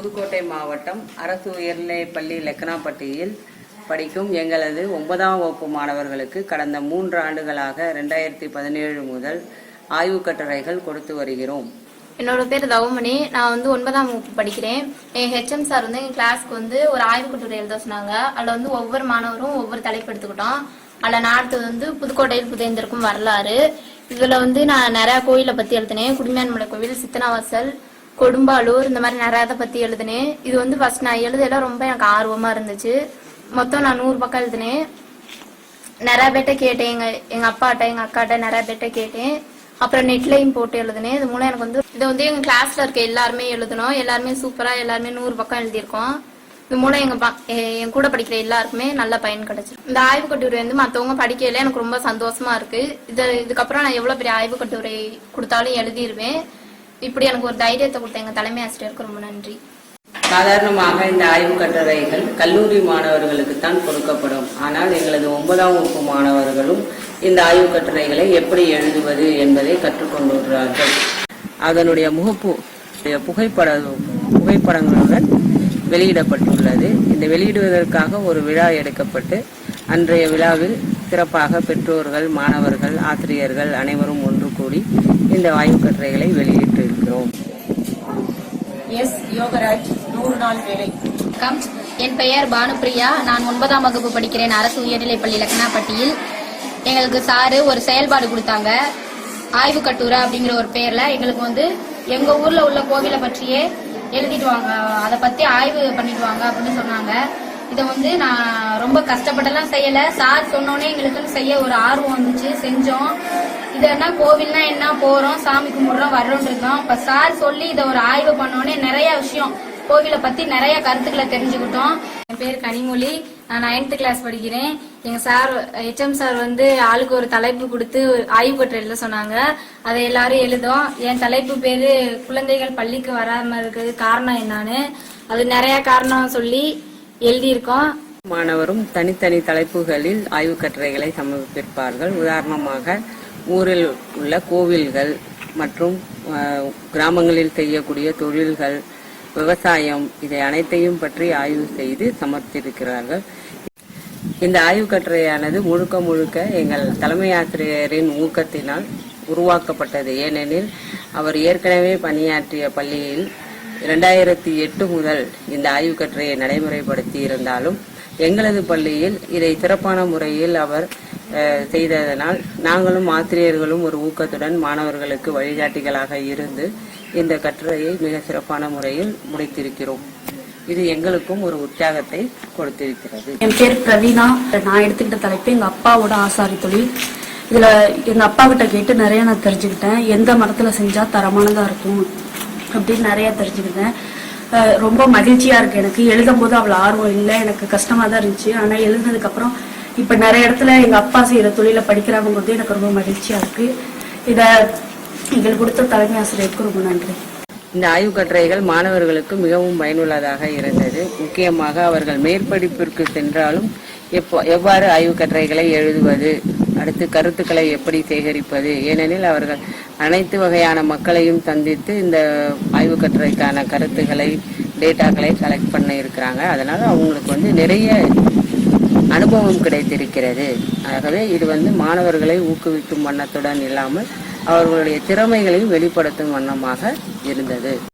புதுக்கோட்டை மாவட்டம் அரசு உயர்நிலைப்பள்ளி லெக்கனாப்பட்டியில் படிக்கும் எங்களது 9ஆம் வகுப்பு மாணவர்களுக்கு கடந்த 3 ஆண்டுகளாக 2017 முதல் ஆய்வுக் கட்டுரைகள் கொடுத்து வருகிறோம். என்னோட பேர் தவமணி. நான் 9ஆம் வகுப்பு படிக்கிறேன். என் ஹெச்எம் சார் எங்கள் கிளாஸ்க்கு ஒரு ஆய்வு கட்டுரை எழுத சொன்னாங்க. அதில் ஒவ்வொரு மாணவரும் ஒவ்வொரு தலைப்பு எடுத்துக்கிட்டோம். அதில் நான் அடுத்தது புதுக்கோட்டையில் புதைந்திருக்கும் வரலாறு. இதில் நான் நிறையா கோயிலை பற்றி எழுதினேன். குடிமையான்மலை கோவில், சித்தனாவாசல், கொடும்பாலூர், இந்த மாதிரி நிறைய இதை பற்றி எழுதினேன். இது ஃபர்ஸ்ட் நான் எழுதலாம் ரொம்ப எனக்கு ஆர்வமாக இருந்துச்சு. மொத்தம் நான் 100 பக்கம் எழுதினேன். நிறைய பேர்ட்ட கேட்டேன், எங்கள் அப்பாட்ட எங்கள் அக்காட்ட நிறைய பேர்ட்ட கேட்டேன். அப்புறம் நெட்லையும் போட்டு எழுதினேன். இது மூலம் எனக்கு இதை எங்கள் கிளாஸில் இருக்க எல்லாருமே எழுதணும். எல்லாருமே சூப்பராக எல்லாருமே 100 பக்கம் எழுதியிருக்கோம். இது மூலம் என் கூட படிக்கிற எல்லாருக்குமே நல்ல பயன் கிடைச்சிருக்கு. இந்த ஆய்வு கட்டுரை மற்றவங்க படிக்கையில எனக்கு ரொம்ப சந்தோஷமா இருக்கு. இதுக்கப்புறம் நான் எவ்வளவு பெரிய ஆய்வு கட்டுரை கொடுத்தாலும் எழுதிடுவேன். இப்படி எனக்கு ஒரு தைரியத்தை கொடுத்த எங்க தலைமை ஆசிரியருக்கு ரொம்ப நன்றி. சாதாரணமாக இந்த ஆய்வு கட்டுரைகள் கல்லூரி மாணவர்களுக்கு தான் கொடுக்கப்படும். ஆனால் எங்களது 9ஆம் வகுப்பு மாணவர்களும் இந்த ஆய்வு கட்டுரைகளை எப்படி எழுதுவது என்பதை கற்றுக்கொண்டுள்ளார்கள். அதனுடைய முகப்பு புகைப்படங்களுடன் வெளியிடப்பட்டுள்ளது. இந்த வெளியிடுவதற்காக ஒரு விழா எடுக்கப்பட்டு அன்றைய விழாவில் சிறப்பாக பெற்றோர்கள், மாணவர்கள், ஆசிரியர்கள் அனைவரும் ஒன்று கூடி இந்த ஆய்வு கட்டுரைகளை வெளியிட்டு இருக்கிறோம். யோகராஜ் 100 நாள் வேலை. என் பெயர் பானுப்பிரியா. நான் 9ஆம் வகுப்பு படிக்கிறேன் அரசு உயர்நிலைப்பள்ளி லெக்கனாப்பட்டியில். எங்களுக்கு சாரு ஒரு செயல்பாடு கொடுத்தாங்க. ஆய்வு கட்டுரை அப்படிங்கிற ஒரு பேர்ல எங்களுக்கு எங்க ஊர்ல உள்ள கோவிலை பற்றியே எழுதிட்டு வாங்க, அதை பத்தி ஆய்வு பண்ணிட்டு வாங்க அப்படின்னு சொன்னாங்க. இதை நான் ரொம்ப கஷ்டப்பட்டெல்லாம் செய்யல. சார் சொன்னோன்னே எங்களுக்கு செய்ய ஒரு ஆர்வம் வந்துச்சு, செஞ்சோம். இது என்ன கோவில்னா என்ன, போறோம் சாமி கும்பிடுறோம் வர்றோம் இருக்கோம். இப்ப சார் சொல்லி இதை ஒரு ஆய்வு பண்ணோன்னே நிறைய விஷயம் கோவிலை பத்தி நிறைய கருத்துக்களை தெரிஞ்சுக்கிட்டோம். என் பேர் கனிமொழி. நான் 9th கிளாஸ் படிக்கிறேன். எங்க சார் ஹெச்எம் சார் ஆளுக்கு ஒரு தலைப்பு கொடுத்து ஆய்வு கட்டுரை எழுத சொன்னாங்க. அதை எல்லாரும் எழுதும். என் தலைப்பு பேரு குழந்தைகள் பள்ளிக்கு வராம இருக்கிறது காரணம் என்னன்னு, அது நிறைய காரணம் சொல்லி எழுதியிருக்கோம். மாணவரும் தனித்தனி தலைப்புகளில் ஆய்வு கட்டுரைகளை சமர்ப்பிப்பார்கள். உதாரணமாக ஊரில் உள்ள கோவில்கள் மற்றும் கிராமங்களில் செய்யக்கூடிய தொழில்கள், விவசாயம், இதை அனைத்தையும் பற்றி ஆய்வு செய்து சமர்ப்பித்திருக்கிறார்கள். இந்த ஆய்வு கட்டுரையானது முழுக்க முழுக்க எங்கள் தலைமை ஆசிரியரின் ஊக்கத்தினால் உருவாக்கப்பட்டது. ஏனெனில் அவர் ஏற்கனவே பணியாற்றிய பள்ளியில் 2008 முதல் இந்த ஆய்வு கட்டுரையை நடைமுறைப்படுத்தி இருந்தாலும் எங்களது பள்ளியில் இதை சிறப்பான முறையில் அவர் செய்ததனால் நாங்களும் ஆசிரியர்களும் ஒரு ஊக்கத்துடன் மாணவர்களுக்கு வழிகாட்டிகளாக இருந்து இந்த கட்டுரையை மிக சிறப்பான முறையில் முடித்திருக்கிறோம். இது எங்களுக்கும் ஒரு உற்சாகத்தை கொடுத்திருக்கிறது. என் பேர் பிரவீனா. நான் எடுத்துக்கிட்ட தலைப்பு எங்க அப்பாவோட ஆசாரி தொழில். இதுல எங்க அப்பா கிட்ட கேட்டு நிறைய நான் தெரிஞ்சுக்கிட்டேன். எந்த மரத்துல செஞ்சா தரமானதா இருக்கும் அப்படின்னு நிறைய தெரிஞ்சுக்கிட்டேன். ரொம்ப மகிழ்ச்சியா இருக்கு. எனக்கு எழுதும் போது அவ்வளவு ஆர்வம் இல்லை, எனக்கு கஷ்டமா தான் இருந்துச்சு. ஆனா எழுதுனதுக்கு அப்புறம் இப்ப நிறைய இடத்துல எங்க அப்பா செய்யற தொழில படிக்கிறாங்க எனக்கு ரொம்ப மகிழ்ச்சியா இருக்கு. இத எங்களுக்கு கொடுத்த தலைமை ஆசிரியருக்கு ரொம்ப நன்றி. இந்த ஆய்வு கட்டுரைகள் மாணவர்களுக்கு மிகவும் பயனுள்ளதாக இருந்தது. முக்கியமாக அவர்கள் மேற்படிப்பிற்கு சென்றாலும் எவ்வாறு ஆய்வு கட்டுரைகளை எழுதுவது, அடுத்து கருத்துக்களை எப்படி சேகரிப்பது, ஏனெனில் அவர்கள் அனைத்து வகையான மக்களையும் சந்தித்து இந்த ஆய்வு கட்டுரைக்கான கருத்துக்களை, டேட்டாக்களை கலெக்ட் பண்ண இருக்கிறாங்க. அதனால அவங்களுக்கு நிறைய அனுபவம் கிடைத்திருக்கிறது. ஆகவே இது மாணவர்களை ஊக்குவிக்கும் வண்ணத்துடன் இல்லாமல் அவர்களுடைய திறமைகளையும் வெளிப்படுத்தும் வண்ணமாக இருந்தது.